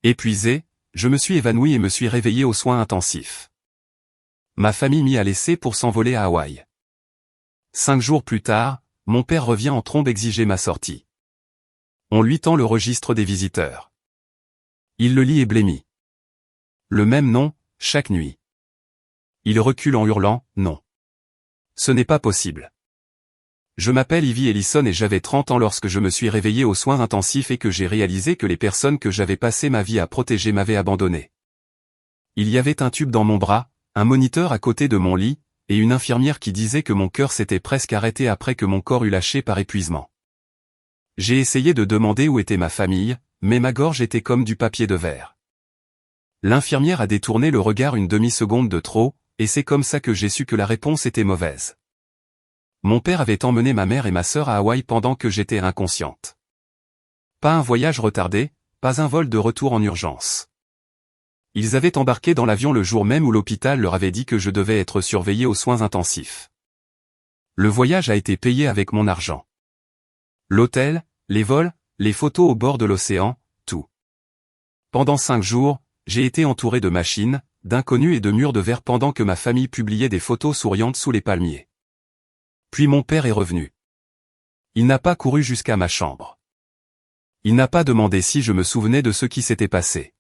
Épuisé, je me suis évanoui et me suis réveillé aux soins intensifs. Ma famille m'y a laissé pour s'envoler à Hawaï. 5 jours plus tard, mon père revient en trombe exiger ma sortie. On lui tend le registre des visiteurs. Il le lit et blêmit. Le même nom, chaque nuit. Il recule en hurlant, non. Ce n'est pas possible. Je m'appelle Ivy Ellison et j'avais 30 ans lorsque je me suis réveillé aux soins intensifs et que j'ai réalisé que les personnes que j'avais passé ma vie à protéger m'avaient abandonné. Il y avait un tube dans mon bras, un moniteur à côté de mon lit, et une infirmière qui disait que mon cœur s'était presque arrêté après que mon corps eut lâché par épuisement. J'ai essayé de demander où était ma famille, mais ma gorge était comme du papier de verre. L'infirmière a détourné le regard une demi-seconde de trop, et c'est comme ça que j'ai su que la réponse était mauvaise. Mon père avait emmené ma mère et ma sœur à Hawaï pendant que j'étais inconsciente. Pas un voyage retardé, pas un vol de retour en urgence. Ils avaient embarqué dans l'avion le jour même où l'hôpital leur avait dit que je devais être surveillé aux soins intensifs. Le voyage a été payé avec mon argent. L'hôtel, les vols, les photos au bord de l'océan, tout. Pendant 5 jours, j'ai été entouré de machines, d'inconnus et de murs de verre pendant que ma famille publiait des photos souriantes sous les palmiers. Puis mon père est revenu. Il n'a pas couru jusqu'à ma chambre. Il n'a pas demandé si je me souvenais de ce qui s'était passé.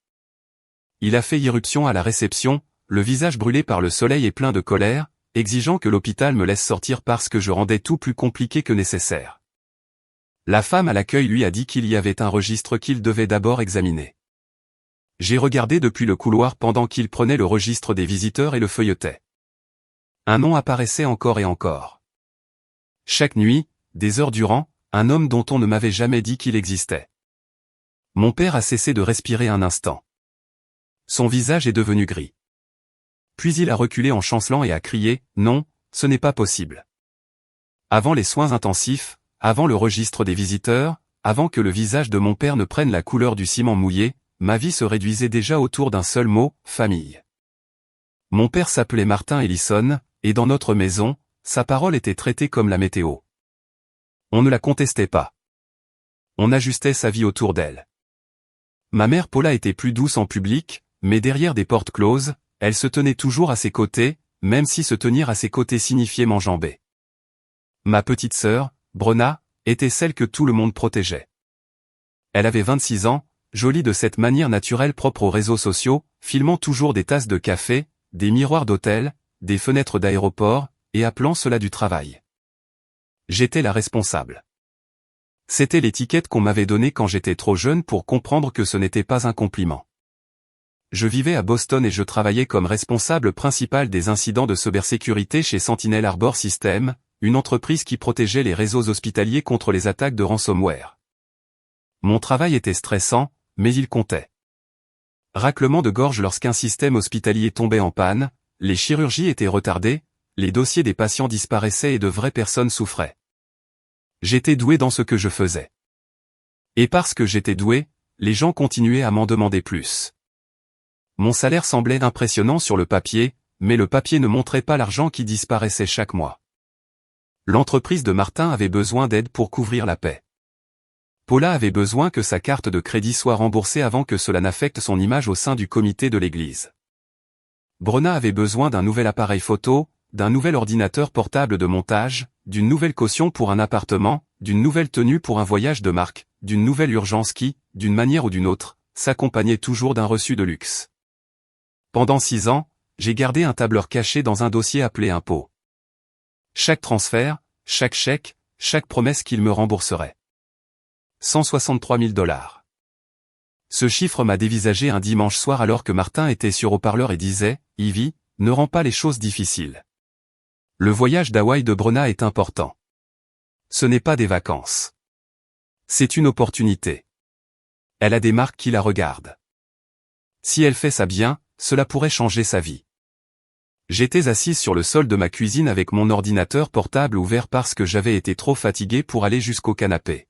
Il a fait irruption à la réception, le visage brûlé par le soleil et plein de colère, exigeant que l'hôpital me laisse sortir parce que je rendais tout plus compliqué que nécessaire. La femme à l'accueil lui a dit qu'il y avait un registre qu'il devait d'abord examiner. J'ai regardé depuis le couloir pendant qu'il prenait le registre des visiteurs et le feuilletait. Un nom apparaissait encore et encore. Chaque nuit, des heures durant, un homme dont on ne m'avait jamais dit qu'il existait. Mon père a cessé de respirer un instant. Son visage est devenu gris. Puis il a reculé en chancelant et a crié, « Non, ce n'est pas possible. » Avant les soins intensifs, avant le registre des visiteurs, avant que le visage de mon père ne prenne la couleur du ciment mouillé, ma vie se réduisait déjà autour d'un seul mot, famille. Mon père s'appelait Martin Ellison, et dans notre maison, sa parole était traitée comme la météo. On ne la contestait pas. On ajustait sa vie autour d'elle. Ma mère Paula était plus douce en public, mais derrière des portes closes, elle se tenait toujours à ses côtés, même si se tenir à ses côtés signifiait m'enjamber. Ma petite sœur, Brenna, était celle que tout le monde protégeait. Elle avait 26 ans, jolie de cette manière naturelle propre aux réseaux sociaux, filmant toujours des tasses de café, des miroirs d'hôtel, des fenêtres d'aéroport, et appelant cela du travail. J'étais la responsable. C'était l'étiquette qu'on m'avait donnée quand j'étais trop jeune pour comprendre que ce n'était pas un compliment. Je vivais à Boston et je travaillais comme responsable principal des incidents de cybersécurité chez Sentinel Harbor System, une entreprise qui protégeait les réseaux hospitaliers contre les attaques de ransomware. Mon travail était stressant, mais il comptait. Raclement de gorge lorsqu'un système hospitalier tombait en panne, les chirurgies étaient retardées, les dossiers des patients disparaissaient et de vraies personnes souffraient. J'étais doué dans ce que je faisais. Et parce que j'étais doué, les gens continuaient à m'en demander plus. Mon salaire semblait impressionnant sur le papier, mais le papier ne montrait pas l'argent qui disparaissait chaque mois. L'entreprise de Martin avait besoin d'aide pour couvrir la paie. Paula avait besoin que sa carte de crédit soit remboursée avant que cela n'affecte son image au sein du comité de l'église. Brenna avait besoin d'un nouvel appareil photo, d'un nouvel ordinateur portable de montage, d'une nouvelle caution pour un appartement, d'une nouvelle tenue pour un voyage de marque, d'une nouvelle urgence qui, d'une manière ou d'une autre, s'accompagnait toujours d'un reçu de luxe. Pendant 6 ans, j'ai gardé un tableur caché dans un dossier appelé impôt. Chaque transfert, chaque chèque, chaque promesse qu'il me rembourserait. 163 000 $. Ce chiffre m'a dévisagé un dimanche soir alors que Martin était sur haut-parleur et disait, « Ivy, ne rends pas les choses difficiles. Le voyage d'Hawaï de Brenna est important. Ce n'est pas des vacances. C'est une opportunité. Elle a des marques qui la regardent. Si elle fait ça bien, cela pourrait changer sa vie. » J'étais assise sur le sol de ma cuisine avec mon ordinateur portable ouvert parce que j'avais été trop fatigué pour aller jusqu'au canapé.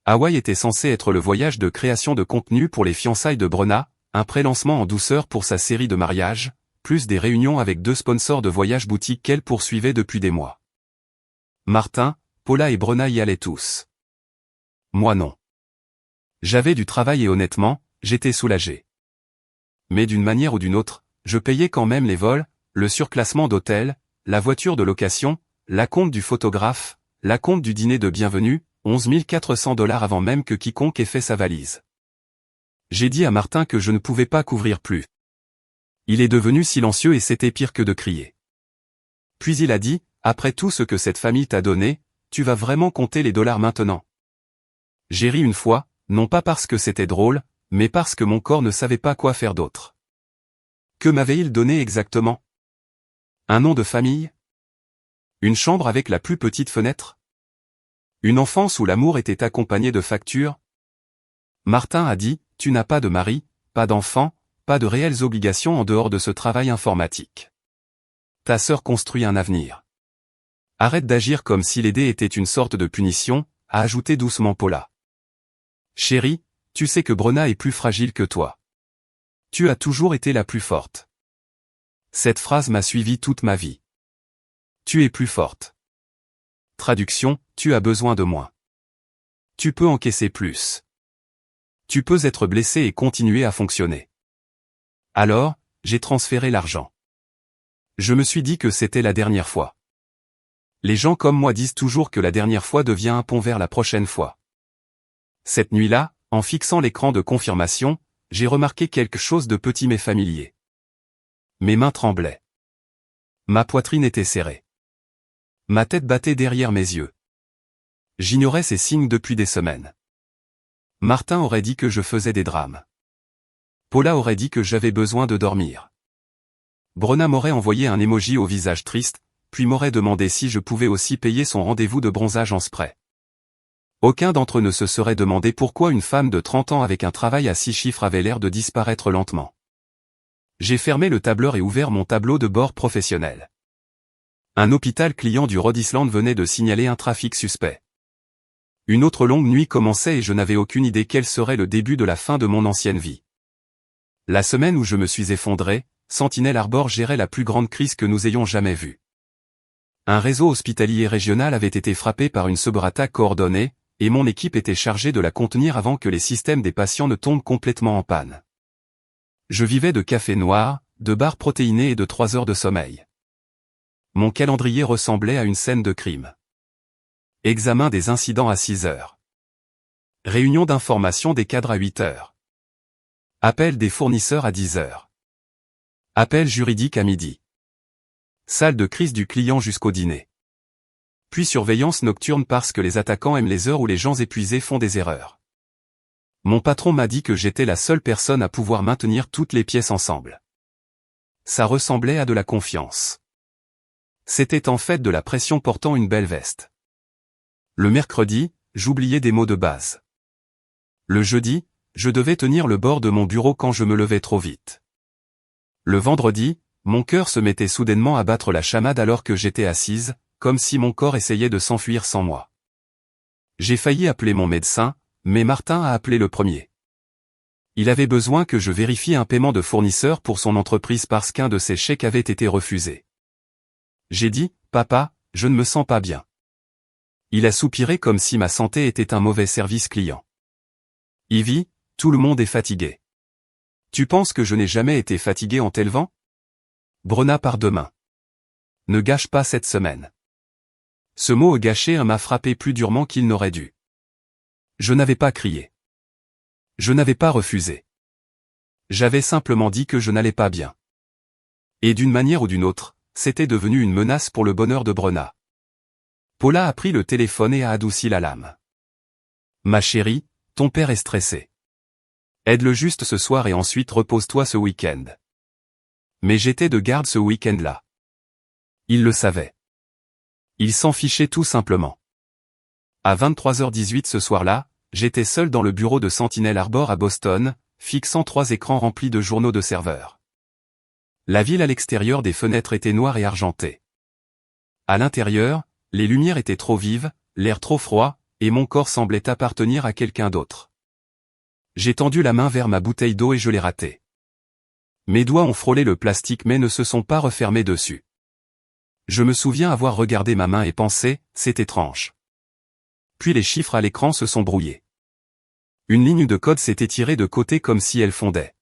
Hawaï était censé être le voyage de création de contenu pour les fiançailles de Brenna, un pré-lancement en douceur pour sa série de mariages, plus des réunions avec 2 sponsors de voyage boutique qu'elle poursuivait depuis des mois. Martin, Paula et Brenna y allaient tous. Moi non. J'avais du travail et honnêtement, j'étais soulagé. Mais d'une manière ou d'une autre, je payais quand même les vols, le surclassement d'hôtel, la voiture de location, l'acompte du photographe, l'acompte du dîner de bienvenue, 11 400 $ avant même que quiconque ait fait sa valise. J'ai dit à Martin que je ne pouvais pas couvrir plus. Il est devenu silencieux et c'était pire que de crier. Puis il a dit, après tout ce que cette famille t'a donné, tu vas vraiment compter les dollars maintenant. J'ai ri une fois, non pas parce que c'était drôle, mais parce que mon corps ne savait pas quoi faire d'autre. Que m'avait-il donné exactement? Un nom de famille? Une chambre avec la plus petite fenêtre? Une enfance où l'amour était accompagné de factures? Martin a dit, tu n'as pas de mari, pas d'enfant, pas de réelles obligations en dehors de ce travail informatique. Ta sœur construit un avenir. Arrête d'agir comme si l'aider était une sorte de punition, a ajouté doucement Paula. Chérie, tu sais que Brenna est plus fragile que toi. Tu as toujours été la plus forte. Cette phrase m'a suivi toute ma vie. Tu es plus forte. Traduction, tu as besoin de moins. Tu peux encaisser plus. Tu peux être blessé et continuer à fonctionner. Alors, j'ai transféré l'argent. Je me suis dit que c'était la dernière fois. Les gens comme moi disent toujours que la dernière fois devient un pont vers la prochaine fois. Cette nuit-là, en fixant l'écran de confirmation, j'ai remarqué quelque chose de petit mais familier. Mes mains tremblaient. Ma poitrine était serrée. Ma tête battait derrière mes yeux. J'ignorais ces signes depuis des semaines. Martin aurait dit que je faisais des drames. Paula aurait dit que j'avais besoin de dormir. Brenna m'aurait envoyé un emoji au visage triste, puis m'aurait demandé si je pouvais aussi payer son rendez-vous de bronzage en spray. Aucun d'entre eux ne se serait demandé pourquoi une femme de 30 ans avec un travail à 6 chiffres avait l'air de disparaître lentement. J'ai fermé le tableur et ouvert mon tableau de bord professionnel. Un hôpital client du Rhode Island venait de signaler un trafic suspect. Une autre longue nuit commençait et je n'avais aucune idée quel serait le début de la fin de mon ancienne vie. La semaine où je me suis effondré, Sentinel Harbor gérait la plus grande crise que nous ayons jamais vue. Un réseau hospitalier régional avait été frappé par une cyberattaque coordonnée, et mon équipe était chargée de la contenir avant que les systèmes des patients ne tombent complètement en panne. Je vivais de café noir, de barres protéinées et de 3 heures de sommeil. Mon calendrier ressemblait à une scène de crime. Examen des incidents à 6 heures. Réunion d'information des cadres à 8 heures. Appel des fournisseurs à 10 heures. Appel juridique à midi. Salle de crise du client jusqu'au dîner. Puis surveillance nocturne parce que les attaquants aiment les heures où les gens épuisés font des erreurs. Mon patron m'a dit que j'étais la seule personne à pouvoir maintenir toutes les pièces ensemble. Ça ressemblait à de la confiance. C'était en fait de la pression portant une belle veste. Le mercredi, j'oubliais des mots de base. Le jeudi, je devais tenir le bord de mon bureau quand je me levais trop vite. Le vendredi, mon cœur se mettait soudainement à battre la chamade alors que j'étais assise, comme si mon corps essayait de s'enfuir sans moi. J'ai failli appeler mon médecin, mais Martin a appelé le premier. Il avait besoin que je vérifie un paiement de fournisseur pour son entreprise parce qu'un de ses chèques avait été refusé. J'ai dit, « Papa, je ne me sens pas bien. » Il a soupiré comme si ma santé était un mauvais service client. « Ivy, tout le monde est fatigué. Tu penses que je n'ai jamais été fatigué en t'élevant? Brenna part demain. Ne gâche pas cette semaine. » Ce mot gâché m'a frappé plus durement qu'il n'aurait dû. Je n'avais pas crié. Je n'avais pas refusé. J'avais simplement dit que je n'allais pas bien. Et d'une manière ou d'une autre, c'était devenu une menace pour le bonheur de Brenna. Paula a pris le téléphone et a adouci la lame. Ma chérie, ton père est stressé. Aide-le juste ce soir et ensuite repose-toi ce week-end. Mais j'étais de garde ce week-end-là. Il le savait. Il s'en fichait tout simplement. À 23h18 ce soir-là, j'étais seul dans le bureau de Sentinel Harbor à Boston, fixant 3 écrans remplis de journaux de serveurs. La ville à l'extérieur des fenêtres était noire et argentée. À l'intérieur, les lumières étaient trop vives, l'air trop froid, et mon corps semblait appartenir à quelqu'un d'autre. J'ai tendu la main vers ma bouteille d'eau et je l'ai ratée. Mes doigts ont frôlé le plastique mais ne se sont pas refermés dessus. Je me souviens avoir regardé ma main et pensé, c'est étrange. Puis les chiffres à l'écran se sont brouillés. Une ligne de code s'est étirée de côté comme si elle fondait.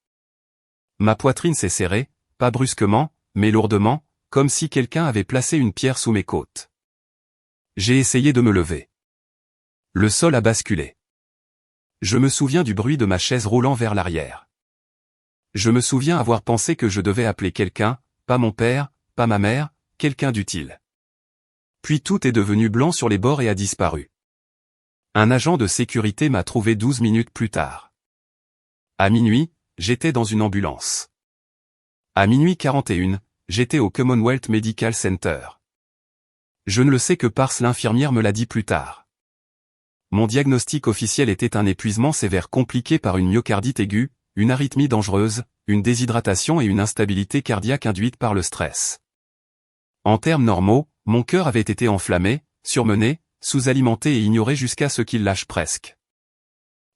Ma poitrine s'est serrée, pas brusquement, mais lourdement, comme si quelqu'un avait placé une pierre sous mes côtes. J'ai essayé de me lever. Le sol a basculé. Je me souviens du bruit de ma chaise roulant vers l'arrière. Je me souviens avoir pensé que je devais appeler quelqu'un, pas mon père, pas ma mère, quelqu'un d'utile. Puis tout est devenu blanc sur les bords et a disparu. Un agent de sécurité m'a trouvé 12 minutes plus tard. À minuit, j'étais dans une ambulance. À minuit 41, j'étais au Commonwealth Medical Center. Je ne le sais que parce l'infirmière me l'a dit plus tard. Mon diagnostic officiel était un épuisement sévère compliqué par une myocardite aiguë, une arythmie dangereuse, une déshydratation et une instabilité cardiaque induite par le stress. En termes normaux, mon cœur avait été enflammé, surmené, sous-alimenté et ignoré jusqu'à ce qu'il lâche presque.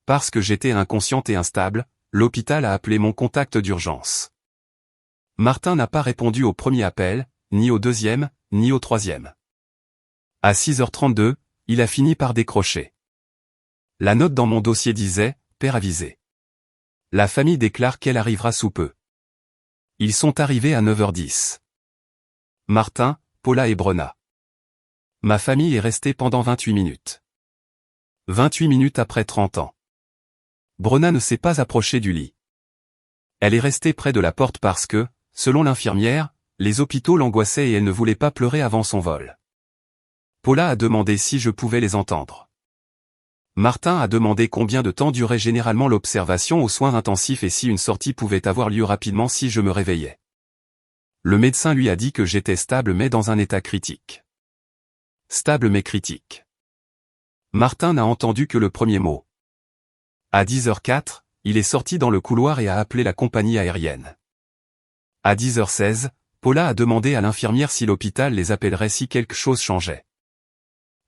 Parce que j'étais inconsciente et instable, l'hôpital a appelé mon contact d'urgence. Martin n'a pas répondu au premier appel, ni au deuxième, ni au troisième. À 6h32, il a fini par décrocher. La note dans mon dossier disait « Père avisé ». La famille déclare qu'elle arrivera sous peu. Ils sont arrivés à 9h10. Martin, Paula et Brona. Ma famille est restée pendant 28 minutes. 28 minutes après 30 ans. Brona ne s'est pas approchée du lit. Elle est restée près de la porte parce que, selon l'infirmière, les hôpitaux l'angoissaient et elle ne voulait pas pleurer avant son vol. Paula a demandé si je pouvais les entendre. Martin a demandé combien de temps durait généralement l'observation aux soins intensifs et si une sortie pouvait avoir lieu rapidement si je me réveillais. Le médecin lui a dit que j'étais stable mais dans un état critique. Stable mais critique. Martin n'a entendu que le premier mot. À 10h04, il est sorti dans le couloir et a appelé la compagnie aérienne. À 10h16, Paula a demandé à l'infirmière si l'hôpital les appellerait si quelque chose changeait.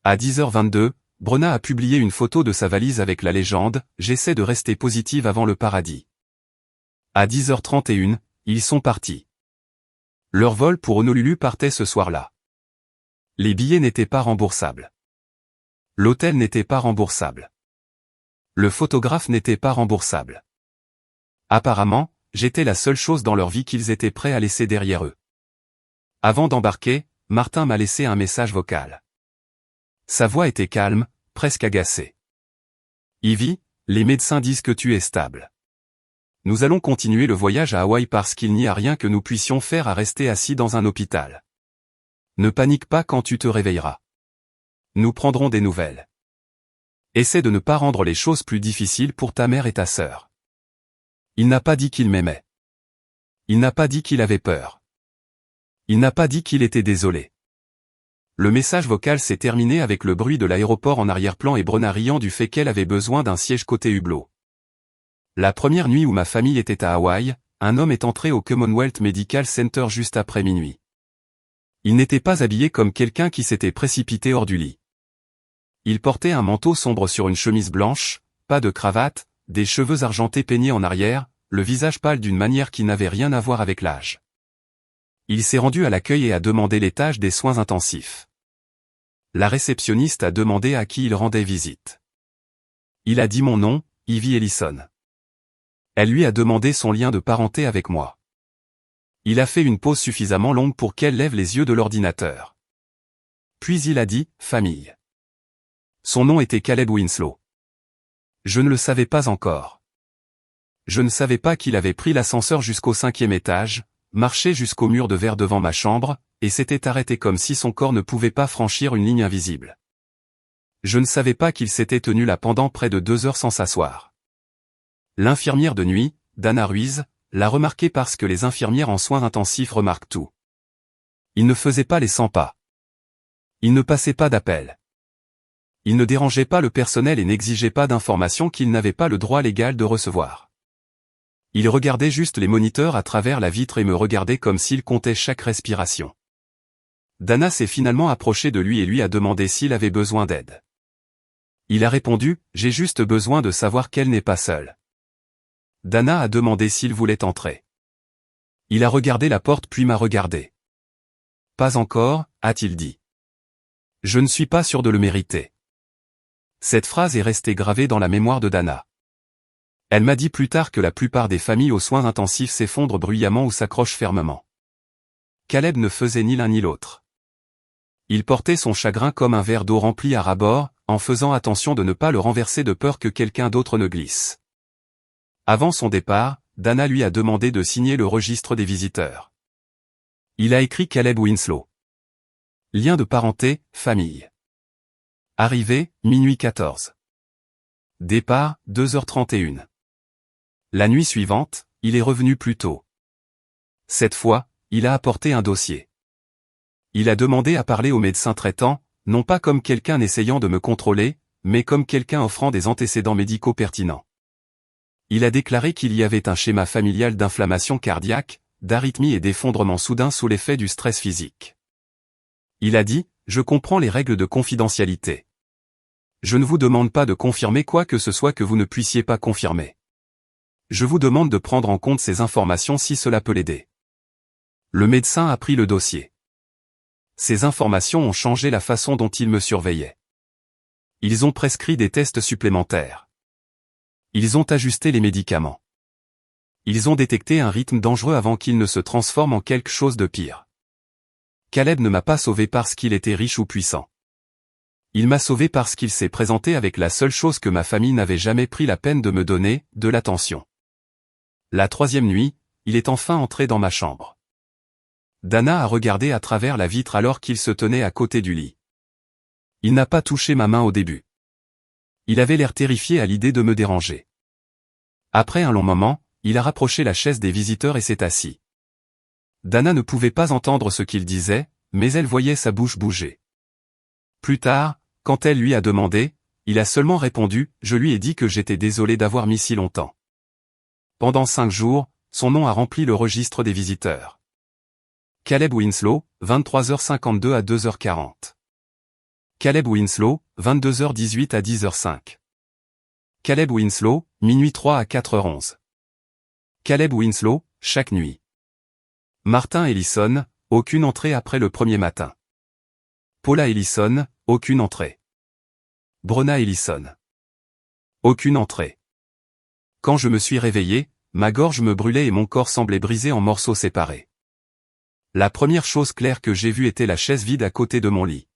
À 10h22, Brona a publié une photo de sa valise avec la légende « J'essaie de rester positive avant le paradis ». À 10h31, ils sont partis. Leur vol pour Honolulu partait ce soir-là. Les billets n'étaient pas remboursables. L'hôtel n'était pas remboursable. Le photographe n'était pas remboursable. Apparemment, j'étais la seule chose dans leur vie qu'ils étaient prêts à laisser derrière eux. Avant d'embarquer, Martin m'a laissé un message vocal. Sa voix était calme, presque agacée. Ivy, les médecins disent que tu es stable. Nous allons continuer le voyage à Hawaï parce qu'il n'y a rien que nous puissions faire à rester assis dans un hôpital. Ne panique pas quand tu te réveilleras. Nous prendrons des nouvelles. Essaie de ne pas rendre les choses plus difficiles pour ta mère et ta sœur. Il n'a pas dit qu'il m'aimait. Il n'a pas dit qu'il avait peur. Il n'a pas dit qu'il était désolé. Le message vocal s'est terminé avec le bruit de l'aéroport en arrière-plan et Brona riant du fait qu'elle avait besoin d'un siège côté hublot. La première nuit où ma famille était à Hawaï, un homme est entré au Commonwealth Medical Center juste après minuit. Il n'était pas habillé comme quelqu'un qui s'était précipité hors du lit. Il portait un manteau sombre sur une chemise blanche, pas de cravate, des cheveux argentés peignés en arrière, le visage pâle d'une manière qui n'avait rien à voir avec l'âge. Il s'est rendu à l'accueil et a demandé l'étage des soins intensifs. La réceptionniste a demandé à qui il rendait visite. Il a dit mon nom, Ivy Ellison. Elle lui a demandé son lien de parenté avec moi. Il a fait une pause suffisamment longue pour qu'elle lève les yeux de l'ordinateur. Puis il a dit « Famille ». Son nom était Caleb Winslow. Je ne le savais pas encore. Je ne savais pas qu'il avait pris l'ascenseur jusqu'au 5e étage, marché jusqu'au mur de verre devant ma chambre, et s'était arrêté comme si son corps ne pouvait pas franchir une ligne invisible. Je ne savais pas qu'il s'était tenu là pendant près de 2 heures sans s'asseoir. L'infirmière de nuit, Dana Ruiz, l'a remarqué parce que les infirmières en soins intensifs remarquent tout. Il ne faisait pas les 100 pas. Il ne passait pas d'appel. Il ne dérangeait pas le personnel et n'exigeait pas d'informations qu'il n'avait pas le droit légal de recevoir. Il regardait juste les moniteurs à travers la vitre et me regardait comme s'il comptait chaque respiration. Dana s'est finalement approchée de lui et lui a demandé s'il avait besoin d'aide. Il a répondu « J'ai juste besoin de savoir qu'elle n'est pas seule ». Dana a demandé s'il voulait entrer. Il a regardé la porte puis m'a regardé. « Pas encore », a-t-il dit. « Je ne suis pas sûr de le mériter ». Cette phrase est restée gravée dans la mémoire de Dana. Elle m'a dit plus tard que la plupart des familles aux soins intensifs s'effondrent bruyamment ou s'accrochent fermement. Caleb ne faisait ni l'un ni l'autre. Il portait son chagrin comme un verre d'eau rempli à ras-bord, en faisant attention de ne pas le renverser de peur que quelqu'un d'autre ne glisse. Avant son départ, Dana lui a demandé de signer le registre des visiteurs. Il a écrit Caleb Winslow. Lien de parenté, famille. Arrivée, minuit 14. Départ, 2h31. La nuit suivante, il est revenu plus tôt. Cette fois, il a apporté un dossier. Il a demandé à parler au médecin traitant, non pas comme quelqu'un essayant de me contrôler, mais comme quelqu'un offrant des antécédents médicaux pertinents. Il a déclaré qu'il y avait un schéma familial d'inflammation cardiaque, d'arythmie et d'effondrement soudain sous l'effet du stress physique. Il a dit, « Je comprends les règles de confidentialité. Je ne vous demande pas de confirmer quoi que ce soit que vous ne puissiez pas confirmer. Je vous demande de prendre en compte ces informations si cela peut l'aider. » Le médecin a pris le dossier. Ces informations ont changé la façon dont il me surveillait. Ils ont prescrit des tests supplémentaires. Ils ont ajusté les médicaments. Ils ont détecté un rythme dangereux avant qu'il ne se transforme en quelque chose de pire. Caleb ne m'a pas sauvé parce qu'il était riche ou puissant. Il m'a sauvé parce qu'il s'est présenté avec la seule chose que ma famille n'avait jamais pris la peine de me donner, de l'attention. La troisième nuit, il est enfin entré dans ma chambre. Dana a regardé à travers la vitre alors qu'il se tenait à côté du lit. Il n'a pas touché ma main au début. Il avait l'air terrifié à l'idée de me déranger. Après un long moment, il a rapproché la chaise des visiteurs et s'est assis. Dana ne pouvait pas entendre ce qu'il disait, mais elle voyait sa bouche bouger. Plus tard, quand elle lui a demandé, il a seulement répondu « Je lui ai dit que j'étais désolé d'avoir mis si longtemps. » Pendant 5 jours, son nom a rempli le registre des visiteurs. Caleb Winslow, 23h52 à 2h40. Caleb Winslow, 22h18 à 10h05. Caleb Winslow, minuit 3 à 4h11. Caleb Winslow, chaque nuit. Martin Ellison, aucune entrée après le premier matin. Paula Ellison, aucune entrée. Brenna Ellison. Aucune entrée. Quand je me suis réveillé, ma gorge me brûlait et mon corps semblait brisé en morceaux séparés. La première chose claire que j'ai vue était la chaise vide à côté de mon lit.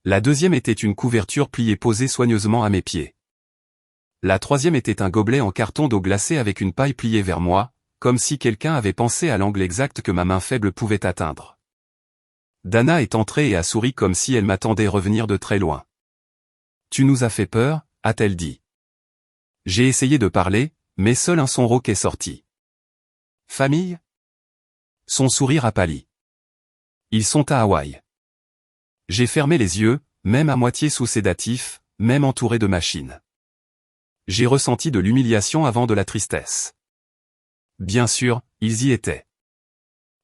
La deuxième était une couverture pliée posée soigneusement à mes pieds. La troisième était un gobelet en carton d'eau glacée avec une paille pliée vers moi, comme si quelqu'un avait pensé à l'angle exact que ma main faible pouvait atteindre. Dana est entrée et a souri comme si elle m'attendait revenir de très loin. « Tu nous as fait peur » a-t-elle dit. J'ai essayé de parler, mais seul un son rauque est sorti. « Famille ?» Son sourire a pâli. Ils sont à Hawaï. J'ai fermé les yeux, même à moitié sous sédatif, même entouré de machines. J'ai ressenti de l'humiliation avant de la tristesse. Bien sûr, ils y étaient.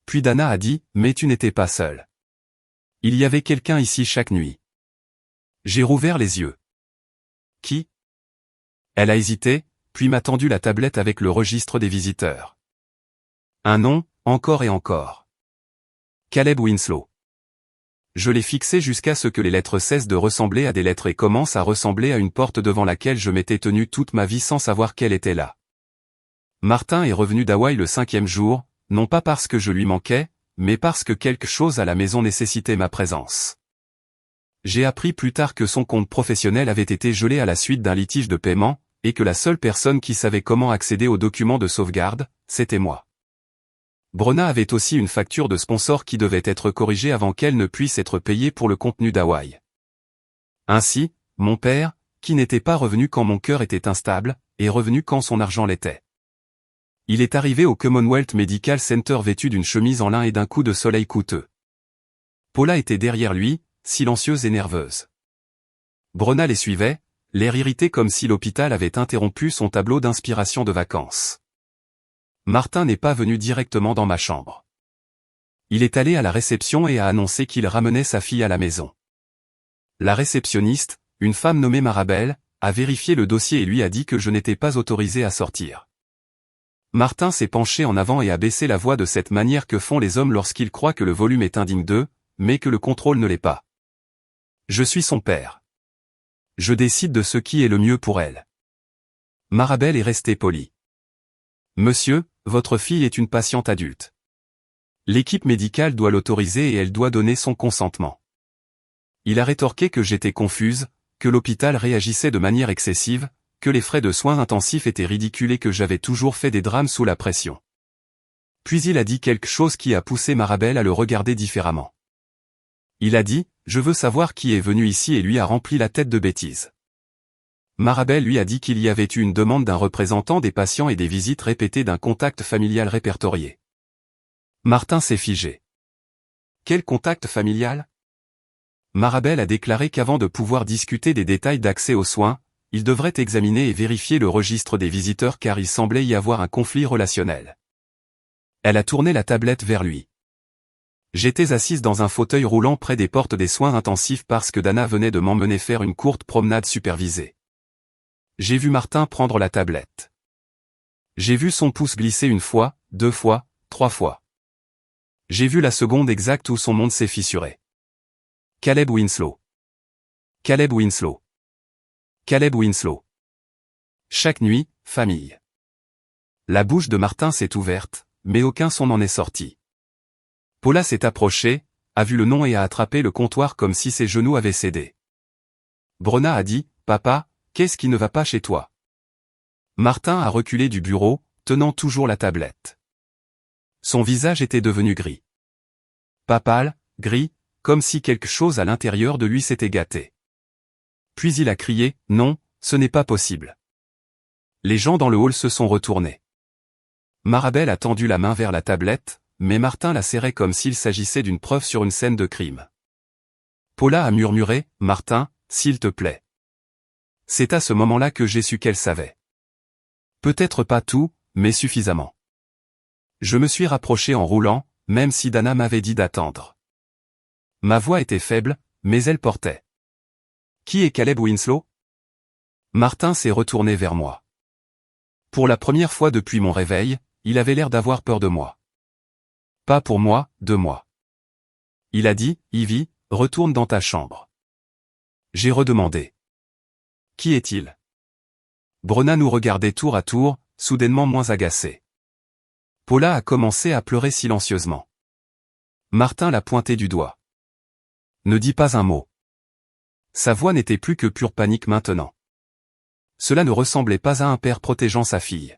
Puis Dana a dit, mais tu n'étais pas seul. Il y avait quelqu'un ici chaque nuit. J'ai rouvert les yeux. Qui? Elle a hésité, puis m'a tendu la tablette avec le registre des visiteurs. Un nom, encore et encore. Caleb Winslow. Je l'ai fixé jusqu'à ce que les lettres cessent de ressembler à des lettres et commencent à ressembler à une porte devant laquelle je m'étais tenu toute ma vie sans savoir qu'elle était là. Martin est revenu d'Hawaï le 5e jour, non pas parce que je lui manquais, mais parce que quelque chose à la maison nécessitait ma présence. J'ai appris plus tard que son compte professionnel avait été gelé à la suite d'un litige de paiement, et que la seule personne qui savait comment accéder aux documents de sauvegarde, c'était moi. Brenna avait aussi une facture de sponsor qui devait être corrigée avant qu'elle ne puisse être payée pour le contenu d'Hawaï. Ainsi, mon père, qui n'était pas revenu quand mon cœur était instable, est revenu quand son argent l'était. Il est arrivé au Commonwealth Medical Center vêtu d'une chemise en lin et d'un coup de soleil coûteux. Paula était derrière lui, silencieuse et nerveuse. Brenna les suivait, l'air irrité comme si l'hôpital avait interrompu son tableau d'inspiration de vacances. Martin n'est pas venu directement dans ma chambre. Il est allé à la réception et a annoncé qu'il ramenait sa fille à la maison. La réceptionniste, une femme nommée Marabelle, a vérifié le dossier et lui a dit que je n'étais pas autorisé à sortir. Martin s'est penché en avant et a baissé la voix de cette manière que font les hommes lorsqu'ils croient que le volume est indigne d'eux, mais que le contrôle ne l'est pas. Je suis son père. Je décide de ce qui est le mieux pour elle. Marabel est restée polie. Monsieur, votre fille est une patiente adulte. L'équipe médicale doit l'autoriser et elle doit donner son consentement. Il a rétorqué que j'étais confuse, que l'hôpital réagissait de manière excessive, que les frais de soins intensifs étaient ridicules et que j'avais toujours fait des drames sous la pression. Puis il a dit quelque chose qui a poussé Marabel à le regarder différemment. Il a dit, je veux savoir qui est venu ici et lui a rempli la tête de bêtises. Marabel lui a dit qu'il y avait eu une demande d'un représentant des patients et des visites répétées d'un contact familial répertorié. Martin s'est figé. Quel contact familial ? Marabel a déclaré qu'avant de pouvoir discuter des détails d'accès aux soins, il devrait examiner et vérifier le registre des visiteurs car il semblait y avoir un conflit relationnel. Elle a tourné la tablette vers lui. J'étais assise dans un fauteuil roulant près des portes des soins intensifs parce que Dana venait de m'emmener faire une courte promenade supervisée. J'ai vu Martin prendre la tablette. J'ai vu son pouce glisser une fois, 2 fois, 3 fois. J'ai vu la seconde exacte où son monde s'est fissuré. Caleb Winslow. Caleb Winslow. Caleb Winslow. Chaque nuit, famille. La bouche de Martin s'est ouverte, mais aucun son n'en est sorti. Paula s'est approchée, a vu le nom et a attrapé le comptoir comme si ses genoux avaient cédé. Brona a dit, « Papa, qu'est-ce qui ne va pas chez toi ?» Martin a reculé du bureau, tenant toujours la tablette. Son visage était devenu gris. Pas pâle, gris, comme si quelque chose à l'intérieur de lui s'était gâté. Puis il a crié, « Non, ce n'est pas possible. » Les gens dans le hall se sont retournés. Marabel a tendu la main vers la tablette, mais Martin la serrait comme s'il s'agissait d'une preuve sur une scène de crime. Paula a murmuré, « Martin, s'il te plaît. » C'est à ce moment-là que j'ai su qu'elle savait. Peut-être pas tout, mais suffisamment. Je me suis rapproché en roulant, même si Dana m'avait dit d'attendre. Ma voix était faible, mais elle portait. « Qui est Caleb Winslow ?» Martin s'est retourné vers moi. Pour la première fois depuis mon réveil, il avait l'air d'avoir peur de moi. Pas pour moi, de moi. Il a dit, « Ivy, retourne dans ta chambre. » J'ai redemandé. « Qui est-il » Brona nous regardait tour à tour, soudainement moins agacée. Paula a commencé à pleurer silencieusement. Martin l'a pointé du doigt. « Ne dis pas un mot. » Sa voix n'était plus que pure panique maintenant. Cela ne ressemblait pas à un père protégeant sa fille.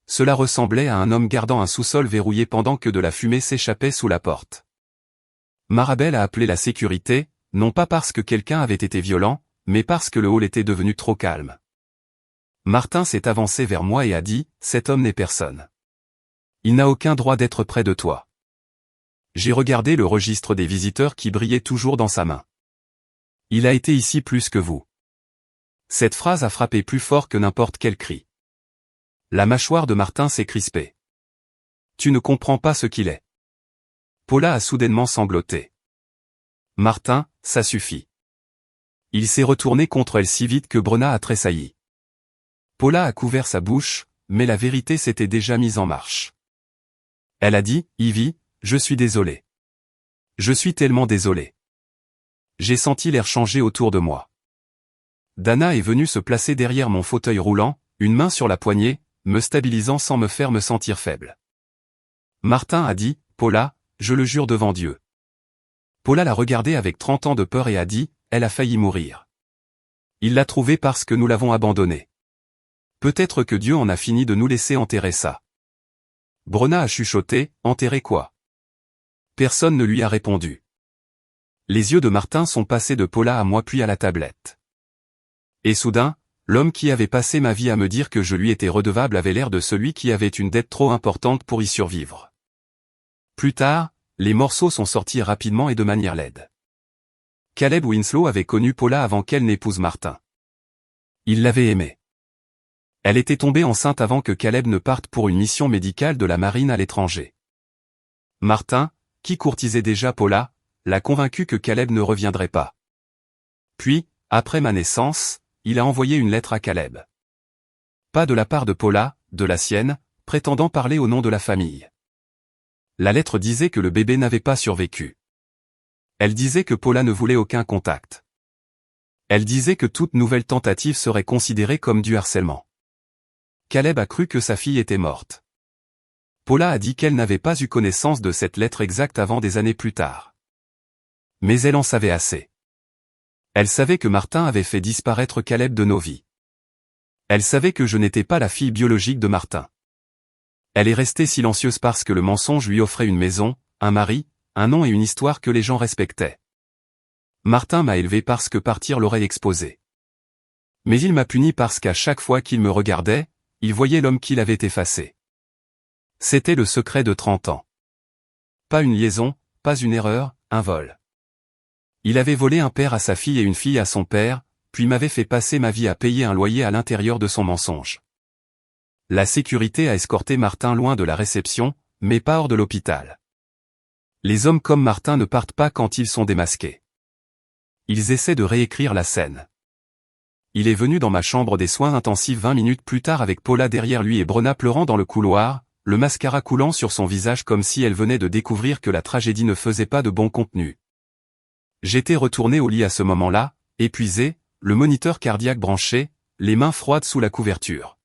Cela ressemblait à un homme gardant un sous-sol verrouillé pendant que de la fumée s'échappait sous la porte. Marabel a appelé la sécurité, non pas parce que quelqu'un avait été violent, mais parce que le hall était devenu trop calme. Martin s'est avancé vers moi et a dit, « Cet homme n'est personne. Il n'a aucun droit d'être près de toi. » J'ai regardé le registre des visiteurs qui brillait toujours dans sa main. « Il a été ici plus que vous. » Cette phrase a frappé plus fort que n'importe quel cri. La mâchoire de Martin s'est crispée. « Tu ne comprends pas ce qu'il est. » Paula a soudainement sangloté. « Martin, ça suffit. » Il s'est retourné contre elle si vite que Brona a tressailli. Paula a couvert sa bouche, mais la vérité s'était déjà mise en marche. Elle a dit, « Ivy, je suis désolé. Je suis tellement désolé. » J'ai senti l'air changer autour de moi. Dana est venue se placer derrière mon fauteuil roulant, une main sur la poignée, me stabilisant sans me faire me sentir faible. Martin a dit, « Paula, je le jure devant Dieu. » Paula l'a regardé avec 30 ans de peur et a dit, « Elle a failli mourir. Il l'a trouvée parce que nous l'avons abandonnée. Peut-être que Dieu en a fini de nous laisser enterrer ça. » Brona a chuchoté, « Enterrer quoi ?» Personne ne lui a répondu. Les yeux de Martin sont passés de Paula à moi puis à la tablette. Et soudain, l'homme qui avait passé ma vie à me dire que je lui étais redevable avait l'air de celui qui avait une dette trop importante pour y survivre. Plus tard, les morceaux sont sortis rapidement et de manière laide. Caleb Winslow avait connu Paula avant qu'elle n'épouse Martin. Il l'avait aimée. Elle était tombée enceinte avant que Caleb ne parte pour une mission médicale de la marine à l'étranger. Martin, qui courtisait déjà Paula, l'a convaincu que Caleb ne reviendrait pas. Puis, après ma naissance, il a envoyé une lettre à Caleb. Pas de la part de Paula, de la sienne, prétendant parler au nom de la famille. La lettre disait que le bébé n'avait pas survécu. Elle disait que Paula ne voulait aucun contact. Elle disait que toute nouvelle tentative serait considérée comme du harcèlement. Caleb a cru que sa fille était morte. Paula a dit qu'elle n'avait pas eu connaissance de cette lettre exacte avant des années plus tard. Mais elle en savait assez. Elle savait que Martin avait fait disparaître Caleb de nos vies. Elle savait que je n'étais pas la fille biologique de Martin. Elle est restée silencieuse parce que le mensonge lui offrait une maison, un mari, un nom et une histoire que les gens respectaient. Martin m'a élevé parce que partir l'aurait exposé. Mais il m'a puni parce qu'à chaque fois qu'il me regardait, il voyait l'homme qu'il avait effacé. C'était le secret de 30 ans. Pas une liaison, pas une erreur, un vol. Il avait volé un père à sa fille et une fille à son père, puis m'avait fait passer ma vie à payer un loyer à l'intérieur de son mensonge. La sécurité a escorté Martin loin de la réception, mais pas hors de l'hôpital. Les hommes comme Martin ne partent pas quand ils sont démasqués. Ils essaient de réécrire la scène. Il est venu dans ma chambre des soins intensifs 20 minutes plus tard avec Paula derrière lui et Brona pleurant dans le couloir, le mascara coulant sur son visage comme si elle venait de découvrir que la tragédie ne faisait pas de bon contenu. J'étais retourné au lit à ce moment-là, épuisé, le moniteur cardiaque branché, les mains froides sous la couverture.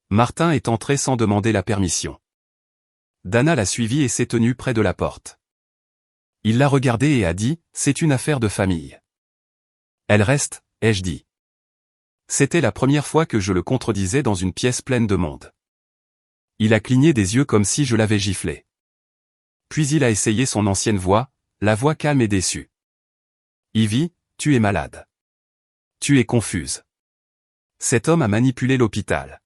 Martin est entré sans demander la permission. Dana l'a suivi et s'est tenue près de la porte. Il l'a regardée et a dit, « C'est une affaire de famille. » Elle reste, ai-je dit. C'était la première fois que je le contredisais dans une pièce pleine de monde. Il a cligné des yeux comme si je l'avais giflé. Puis il a essayé son ancienne voix, la voix calme et déçue. « Ivy, tu es malade. Tu es confuse. Cet homme a manipulé l'hôpital.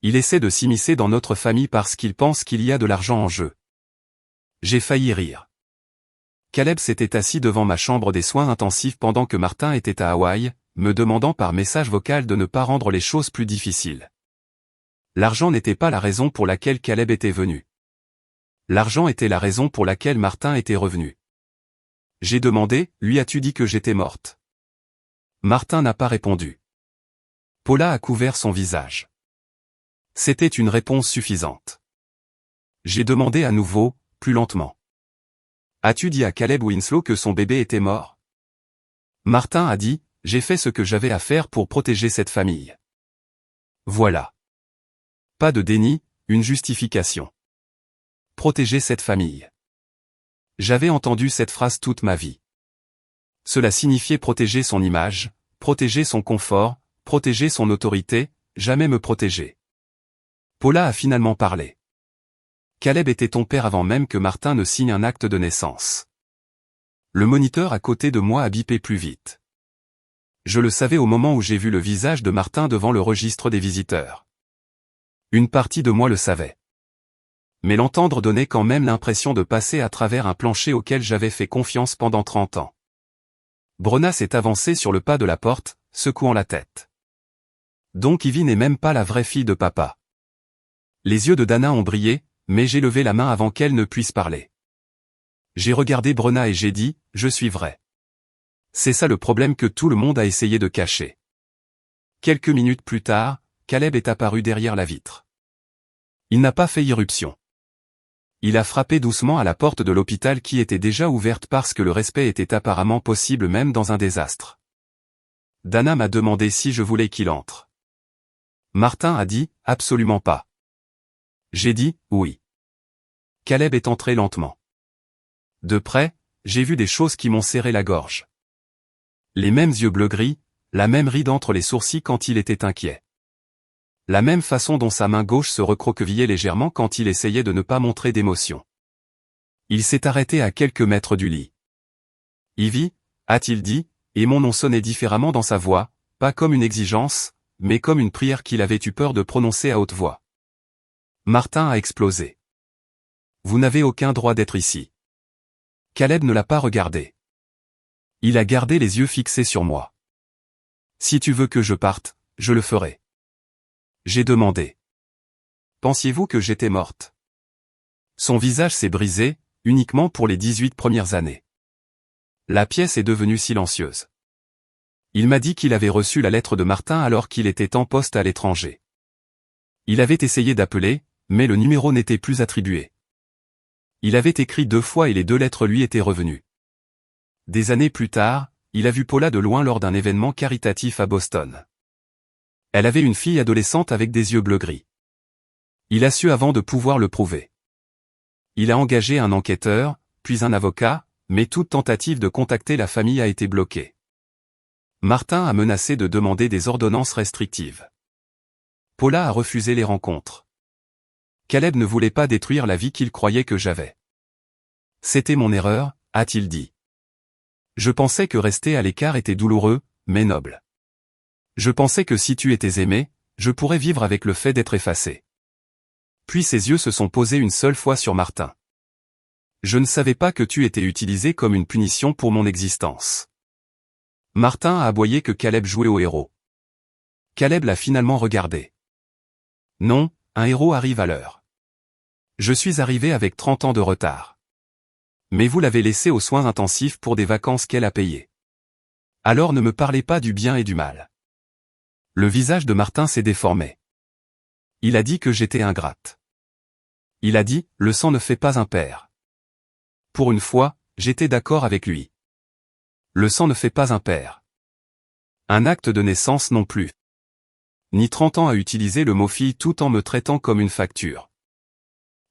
Il essaie de s'immiscer dans notre famille parce qu'il pense qu'il y a de l'argent en jeu. » J'ai failli rire. Caleb s'était assis devant ma chambre des soins intensifs pendant que Martin était à Hawaï, me demandant par message vocal de ne pas rendre les choses plus difficiles. L'argent n'était pas la raison pour laquelle Caleb était venu. L'argent était la raison pour laquelle Martin était revenu. J'ai demandé, lui as-tu dit que j'étais morte? Martin n'a pas répondu. Paula a couvert son visage. C'était une réponse suffisante. J'ai demandé à nouveau, plus lentement. As-tu dit à Caleb Winslow que son bébé était mort? Martin a dit, j'ai fait ce que j'avais à faire pour protéger cette famille. Voilà. Pas de déni, une justification. Protéger cette famille. J'avais entendu cette phrase toute ma vie. Cela signifiait protéger son image, protéger son confort, protéger son autorité, jamais me protéger. Paula a finalement parlé. Caleb était ton père avant même que Martin ne signe un acte de naissance. Le moniteur à côté de moi a bipé plus vite. Je le savais au moment où j'ai vu le visage de Martin devant le registre des visiteurs. Une partie de moi le savait. Mais l'entendre donnait quand même l'impression de passer à travers un plancher auquel j'avais fait confiance pendant 30 ans. Brona s'est avancée sur le pas de la porte, secouant la tête. Donc Ivy n'est même pas la vraie fille de papa. Les yeux de Dana ont brillé, mais j'ai levé la main avant qu'elle ne puisse parler. J'ai regardé Brona et j'ai dit, je suis vrai. C'est ça le problème que tout le monde a essayé de cacher. Quelques minutes plus tard, Caleb est apparu derrière la vitre. Il n'a pas fait irruption. Il a frappé doucement à la porte de l'hôpital qui était déjà ouverte parce que le respect était apparemment possible même dans un désastre. Dana m'a demandé si je voulais qu'il entre. Martin a dit, absolument pas. J'ai dit, oui. Caleb est entré lentement. De près, j'ai vu des choses qui m'ont serré la gorge. Les mêmes yeux bleu-gris, la même ride entre les sourcils quand il était inquiet. La même façon dont sa main gauche se recroquevillait légèrement quand il essayait de ne pas montrer d'émotion. Il s'est arrêté à quelques mètres du lit. Ivy, a-t-il dit, et mon nom sonnait différemment dans sa voix, pas comme une exigence, mais comme une prière qu'il avait eu peur de prononcer à haute voix. Martin a explosé. Vous n'avez aucun droit d'être ici. Caleb ne l'a pas regardé. Il a gardé les yeux fixés sur moi. Si tu veux que je parte, je le ferai. J'ai demandé. Pensiez-vous que j'étais morte? Son visage s'est brisé, uniquement pour les 18 premières années. La pièce est devenue silencieuse. Il m'a dit qu'il avait reçu la lettre de Martin alors qu'il était en poste à l'étranger. Il avait essayé d'appeler, mais le numéro n'était plus attribué. Il avait écrit 2 fois et les 2 lettres lui étaient revenues. Des années plus tard, il a vu Paula de loin lors d'un événement caritatif à Boston. Elle avait une fille adolescente avec des yeux bleu-gris. Il a su avant de pouvoir le prouver. Il a engagé un enquêteur, puis un avocat, mais toute tentative de contacter la famille a été bloquée. Martin a menacé de demander des ordonnances restrictives. Paula a refusé les rencontres. Caleb ne voulait pas détruire la vie qu'il croyait que j'avais. C'était mon erreur, a-t-il dit. Je pensais que rester à l'écart était douloureux, mais noble. Je pensais que si tu étais aimé, je pourrais vivre avec le fait d'être effacé. Puis ses yeux se sont posés une seule fois sur Martin. Je ne savais pas que tu étais utilisé comme une punition pour mon existence. Martin a aboyé que Caleb jouait au héros. Caleb l'a finalement regardé. Non, un héros arrive à l'heure. Je suis arrivé avec 30 ans de retard. Mais vous l'avez laissé aux soins intensifs pour des vacances qu'elle a payées. Alors ne me parlez pas du bien et du mal. Le visage de Martin s'est déformé. Il a dit que j'étais ingrate. Il a dit, le sang ne fait pas un père. Pour une fois, j'étais d'accord avec lui. Le sang ne fait pas un père. Un acte de naissance non plus. Ni 30 ans à utiliser le mot fille tout en me traitant comme une facture.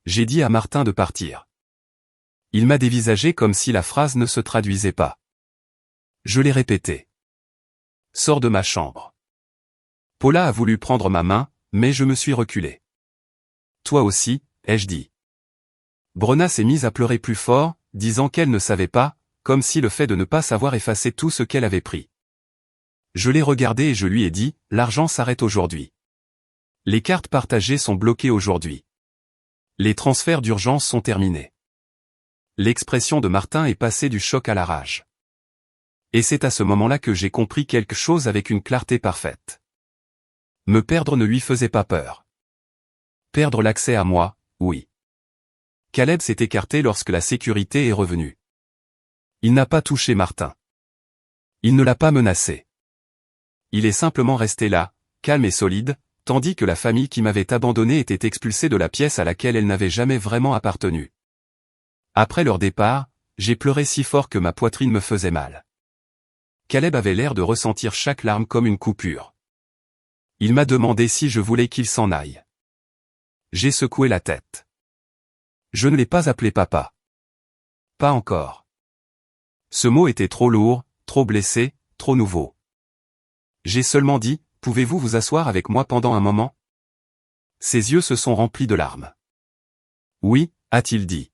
J'ai dit à Martin de partir. Il m'a dévisagé comme si la phrase ne se traduisait pas. Je l'ai répété. Sors de ma chambre. Paula a voulu prendre ma main, mais je me suis reculé. Toi aussi, ai-je dit. Brenna s'est mise à pleurer plus fort, disant qu'elle ne savait pas, comme si le fait de ne pas savoir effacer tout ce qu'elle avait pris. Je l'ai regardé et je lui ai dit, l'argent s'arrête aujourd'hui. Les cartes partagées sont bloquées aujourd'hui. Les transferts d'urgence sont terminés. L'expression de Martin est passée du choc à la rage. Et c'est à ce moment-là que j'ai compris quelque chose avec une clarté parfaite. Me perdre ne lui faisait pas peur. Perdre l'accès à moi, oui. Caleb s'est écarté lorsque la sécurité est revenue. Il n'a pas touché Martin. Il ne l'a pas menacé. Il est simplement resté là, calme et solide, tandis que la famille qui m'avait abandonné était expulsée de la pièce à laquelle elle n'avait jamais vraiment appartenu. Après leur départ, j'ai pleuré si fort que ma poitrine me faisait mal. Caleb avait l'air de ressentir chaque larme comme une coupure. Il m'a demandé si je voulais qu'il s'en aille. J'ai secoué la tête. Je ne l'ai pas appelé papa. Pas encore. Ce mot était trop lourd, trop blessé, trop nouveau. J'ai seulement dit, pouvez-vous vous asseoir avec moi pendant un moment? Ses yeux se sont remplis de larmes. Oui, a-t-il dit.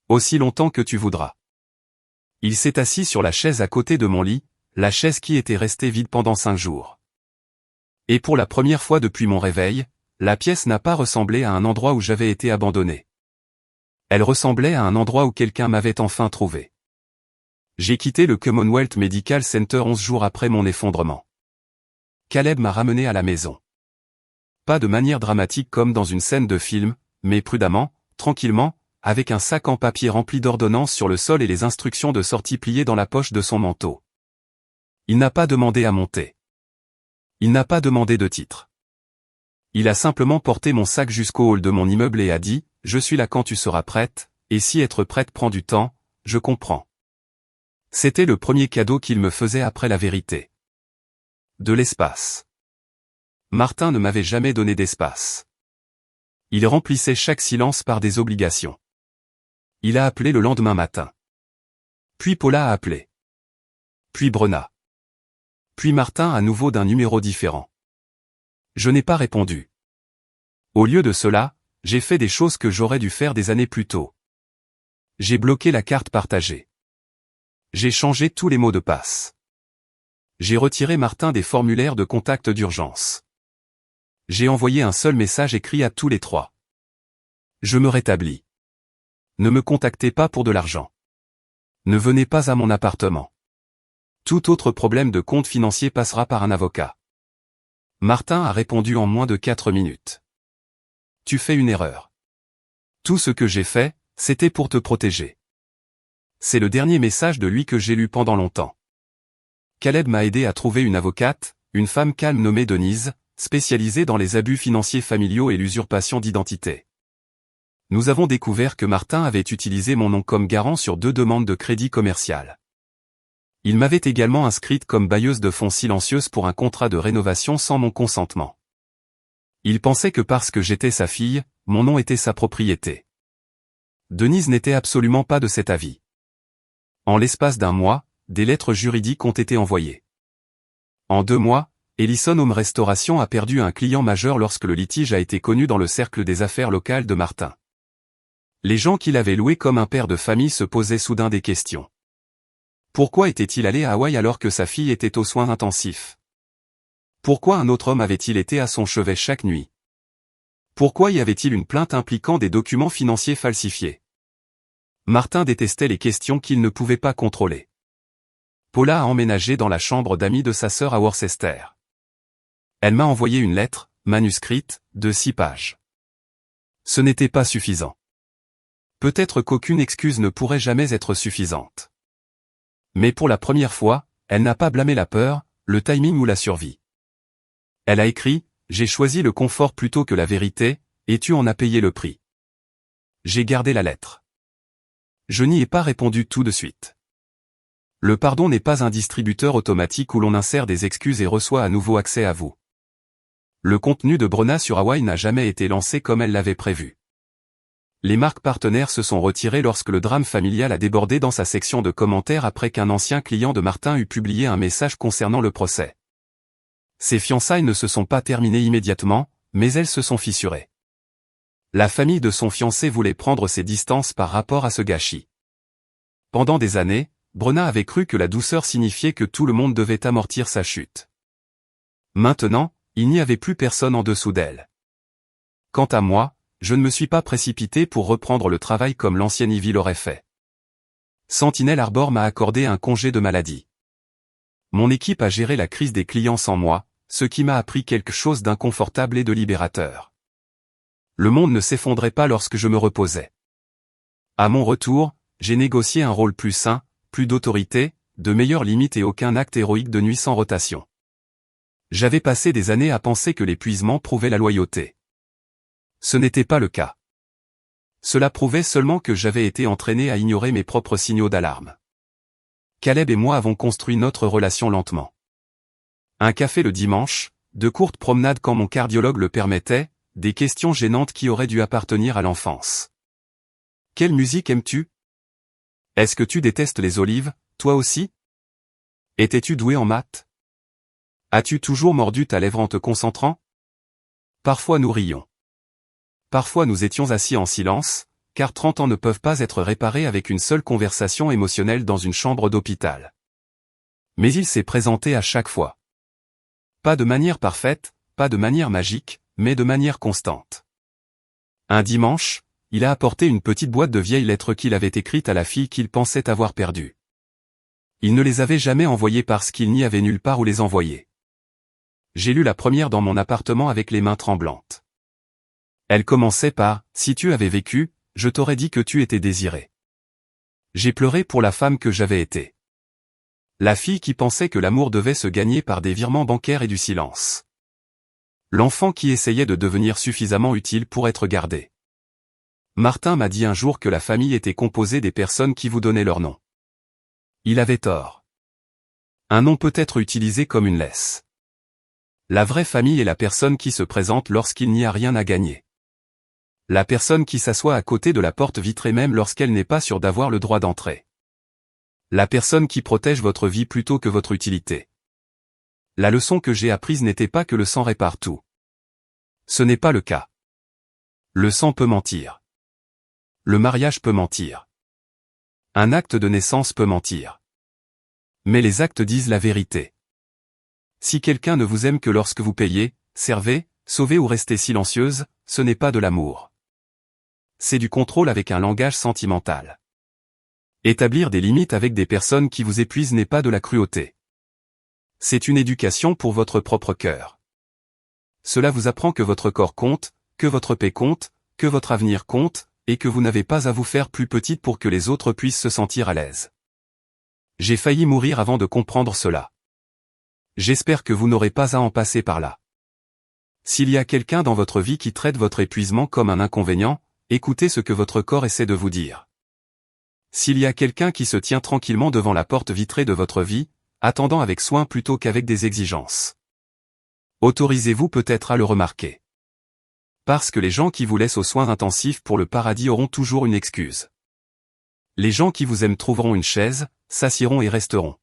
Aussi longtemps que tu voudras. Il s'est assis sur la chaise à côté de mon lit, la chaise qui était restée vide pendant 5 jours. Et pour la première fois depuis mon réveil, la pièce n'a pas ressemblé à un endroit où j'avais été abandonné. Elle ressemblait à un endroit où quelqu'un m'avait enfin trouvé. J'ai quitté le Commonwealth Medical Center 11 jours après mon effondrement. Caleb m'a ramené à la maison. Pas de manière dramatique comme dans une scène de film, mais prudemment, tranquillement, avec un sac en papier rempli d'ordonnances sur le sol et les instructions de sortie pliées dans la poche de son manteau. Il n'a pas demandé à monter. Il n'a pas demandé de titre. Il a simplement porté mon sac jusqu'au hall de mon immeuble et a dit, « Je suis là quand tu seras prête, et si être prête prend du temps, je comprends. » C'était le premier cadeau qu'il me faisait après la vérité. De l'espace. Martin ne m'avait jamais donné d'espace. Il remplissait chaque silence par des obligations. Il a appelé le lendemain matin. Puis Paula a appelé. Puis Brenna. Puis Martin à nouveau d'un numéro différent. Je n'ai pas répondu. Au lieu de cela, j'ai fait des choses que j'aurais dû faire des années plus tôt. J'ai bloqué la carte partagée. J'ai changé tous les mots de passe. J'ai retiré Martin des formulaires de contact d'urgence. J'ai envoyé un seul message écrit à tous les 3. Je me rétablis. Ne me contactez pas pour de l'argent. Ne venez pas à mon appartement. Tout autre problème de compte financier passera par un avocat. Martin a répondu en moins de 4 minutes. Tu fais une erreur. Tout ce que j'ai fait, c'était pour te protéger. C'est le dernier message de lui que j'ai lu pendant longtemps. Caleb m'a aidé à trouver une avocate, une femme calme nommée Denise, spécialisée dans les abus financiers familiaux et l'usurpation d'identité. Nous avons découvert que Martin avait utilisé mon nom comme garant sur 2 demandes de crédit commercial. Il m'avait également inscrite comme bailleuse de fonds silencieuse pour un contrat de rénovation sans mon consentement. Il pensait que parce que j'étais sa fille, mon nom était sa propriété. Denise n'était absolument pas de cet avis. En l'espace d'un mois, des lettres juridiques ont été envoyées. En 2 mois, Ellison Home Restauration a perdu un client majeur lorsque le litige a été connu dans le cercle des affaires locales de Martin. Les gens qui l'avaient loué comme un père de famille se posaient soudain des questions. Pourquoi était-il allé à Hawaï alors que sa fille était aux soins intensifs? Pourquoi un autre homme avait-il été à son chevet chaque nuit? Pourquoi y avait-il une plainte impliquant des documents financiers falsifiés? Martin détestait les questions qu'il ne pouvait pas contrôler. Paula a emménagé dans la chambre d'amis de sa sœur à Worcester. Elle m'a envoyé une lettre, manuscrite, de 6 pages. Ce n'était pas suffisant. Peut-être qu'aucune excuse ne pourrait jamais être suffisante. Mais pour la première fois, elle n'a pas blâmé la peur, le timing ou la survie. Elle a écrit « J'ai choisi le confort plutôt que la vérité, et tu en as payé le prix. » J'ai gardé la lettre. Je n'y ai pas répondu tout de suite. Le pardon n'est pas un distributeur automatique où l'on insère des excuses et reçoit à nouveau accès à vous. Le contenu de Brenna sur Hawaï n'a jamais été lancé comme elle l'avait prévu. Les marques partenaires se sont retirées lorsque le drame familial a débordé dans sa section de commentaires après qu'un ancien client de Martin eut publié un message concernant le procès. Ces fiançailles ne se sont pas terminées immédiatement, mais elles se sont fissurées. La famille de son fiancé voulait prendre ses distances par rapport à ce gâchis. Pendant des années, Brenna avait cru que la douceur signifiait que tout le monde devait amortir sa chute. Maintenant, il n'y avait plus personne en dessous d'elle. Quant à moi, je ne me suis pas précipité pour reprendre le travail comme l'ancienne Ivy l'aurait fait. Sentinel Arbor m'a accordé un congé de maladie. Mon équipe a géré la crise des clients sans moi, ce qui m'a appris quelque chose d'inconfortable et de libérateur. Le monde ne s'effondrait pas lorsque je me reposais. À mon retour, j'ai négocié un rôle plus sain, plus d'autorité, de meilleures limites et aucun acte héroïque de nuit sans rotation. J'avais passé des années à penser que l'épuisement prouvait la loyauté. Ce n'était pas le cas. Cela prouvait seulement que j'avais été entraîné à ignorer mes propres signaux d'alarme. Caleb et moi avons construit notre relation lentement. Un café le dimanche, de courtes promenades quand mon cardiologue le permettait, des questions gênantes qui auraient dû appartenir à l'enfance. Quelle musique aimes-tu? Est-ce que tu détestes les olives, toi aussi? Étais-tu doué en maths? As-tu toujours mordu ta lèvre en te concentrant? Parfois nous rions. Parfois nous étions assis en silence, car 30 ans ne peuvent pas être réparés avec une seule conversation émotionnelle dans une chambre d'hôpital. Mais il s'est présenté à chaque fois. Pas de manière parfaite, pas de manière magique, mais de manière constante. Un dimanche, il a apporté une petite boîte de vieilles lettres qu'il avait écrites à la fille qu'il pensait avoir perdue. Il ne les avait jamais envoyées parce qu'il n'y avait nulle part où les envoyer. J'ai lu la première dans mon appartement avec les mains tremblantes. Elle commençait par « Si tu avais vécu, je t'aurais dit que tu étais désiré. » J'ai pleuré pour la femme que j'avais été. La fille qui pensait que l'amour devait se gagner par des virements bancaires et du silence. L'enfant qui essayait de devenir suffisamment utile pour être gardé. Martin m'a dit un jour que la famille était composée des personnes qui vous donnaient leur nom. Il avait tort. Un nom peut être utilisé comme une laisse. La vraie famille est la personne qui se présente lorsqu'il n'y a rien à gagner. La personne qui s'assoit à côté de la porte vitrée même lorsqu'elle n'est pas sûre d'avoir le droit d'entrer. La personne qui protège votre vie plutôt que votre utilité. La leçon que j'ai apprise n'était pas que le sang répare tout. Ce n'est pas le cas. Le sang peut mentir. Le mariage peut mentir. Un acte de naissance peut mentir. Mais les actes disent la vérité. Si quelqu'un ne vous aime que lorsque vous payez, servez, sauvez ou restez silencieuse, ce n'est pas de l'amour. C'est du contrôle avec un langage sentimental. Établir des limites avec des personnes qui vous épuisent n'est pas de la cruauté. C'est une éducation pour votre propre cœur. Cela vous apprend que votre corps compte, que votre paix compte, que votre avenir compte, et que vous n'avez pas à vous faire plus petite pour que les autres puissent se sentir à l'aise. J'ai failli mourir avant de comprendre cela. J'espère que vous n'aurez pas à en passer par là. S'il y a quelqu'un dans votre vie qui traite votre épuisement comme un inconvénient, écoutez ce que votre corps essaie de vous dire. S'il y a quelqu'un qui se tient tranquillement devant la porte vitrée de votre vie, attendant avec soin plutôt qu'avec des exigences. Autorisez-vous peut-être à le remarquer. Parce que les gens qui vous laissent aux soins intensifs pour le paradis auront toujours une excuse. Les gens qui vous aiment trouveront une chaise, s'assieront et resteront.